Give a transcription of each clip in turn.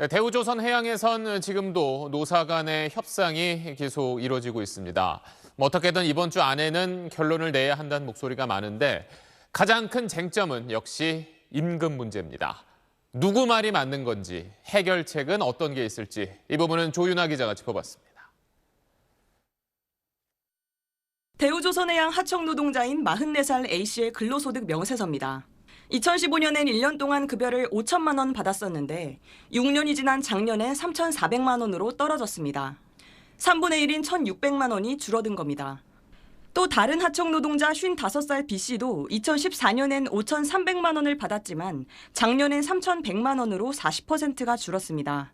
네, 대우조선해양에선 지금도 노사 간의 협상이 계속 이루어지고 있습니다. 어떻게든 이번 주 안에는 결론을 내야 한다는 목소리가 많은데 가장 큰 쟁점은 역시 임금 문제입니다. 누구 말이 맞는 건지, 해결책은 어떤 게 있을지 이 부분은 조윤아 기자가 짚어봤습니다. 대우조선해양 하청 노동자인 44살 A씨의 근로소득 명세서입니다. 2015년엔 1년 동안 급여를 5천만 원 받았었는데 6년이 지난 작년에 3,400만 원으로 떨어졌습니다. 3분의 1인 1,600만 원이 줄어든 겁니다. 또 다른 하청 노동자 55살 B씨도 2014년엔 5,300만 원을 받았지만 작년엔 3,100만 원으로 40%가 줄었습니다.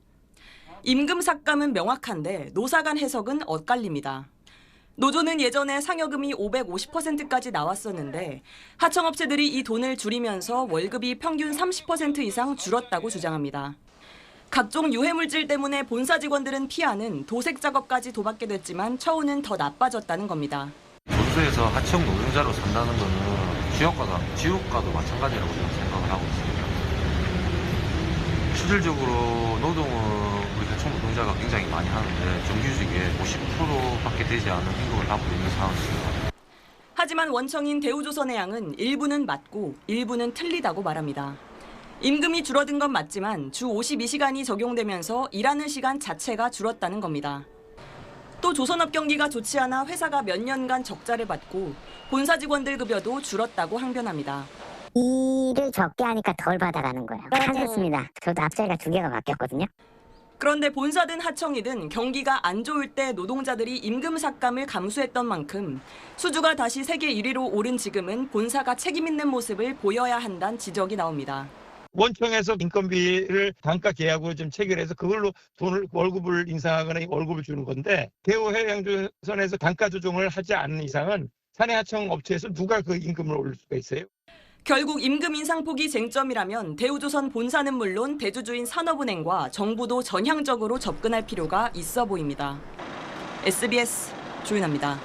임금 삭감은 명확한데 노사 간 해석은 엇갈립니다. 노조는 예전에 상여금이 550%까지 나왔었는데 하청업체들이 이 돈을 줄이면서 월급이 평균 30% 이상 줄었다고 주장합니다. 각종 유해물질 때문에 본사 직원들은 피하는 도색 작업까지 도맡게 됐지만 처우는 더 나빠졌다는 겁니다. 노조에서 하청 노동자로 산다는 것은 지옥과도 마찬가지라고 저는 생각을 하고 있습니다. 실질적으로 노동은 우리 하청 노동자가 굉장히 많이 하는데 정규직의 50%밖에 되지 않은 임금을 받고 있는 상황입니다. 하지만 원청인 대우조선해양은 일부는 맞고 일부는 틀리다고 말합니다. 임금이 줄어든 건 맞지만 주 52시간이 적용되면서 일하는 시간 자체가 줄었다는 겁니다. 또 조선업 경기가 좋지 않아 회사가 몇 년간 적자를 받고 본사 직원들 급여도 줄었다고 항변합니다. 일을 적게 하니까 덜 받아가는 거예요. 괜찮습니다. 저도 앞자리가 2개가 바뀌었거든요. 그런데 본사든 하청이든 경기가 안 좋을 때 노동자들이 임금 삭감을 감수했던 만큼 수주가 다시 세계 1위로 오른 지금은 본사가 책임 있는 모습을 보여야 한다는 지적이 나옵니다. 원청에서 인건비를 단가 계약으로 좀 체결해서 그걸로 월급을 인상하거나 월급을 주는 건데 대우해양조선에서 단가 조정을 하지 않는 이상은 사내 하청 업체에서 누가 그 임금을 올릴 수가 있어요? 결국 임금 인상폭이 쟁점이라면 대우조선 본사는 물론 대주주인 산업은행과 정부도 전향적으로 접근할 필요가 있어 보입니다. SBS 조윤아입니다.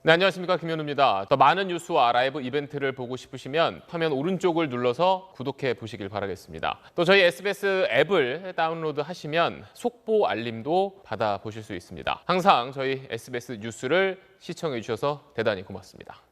네, 안녕하십니까, 김현우입니다. 더 많은 뉴스와 라이브 이벤트를 보고 싶으시면 화면 오른쪽을 눌러서 구독해 보시길 바라겠습니다. 또 저희 SBS 앱을 다운로드 하시면 속보 알림도 받아보실 수 있습니다. 항상 저희 SBS 뉴스를 시청해 주셔서 대단히 고맙습니다.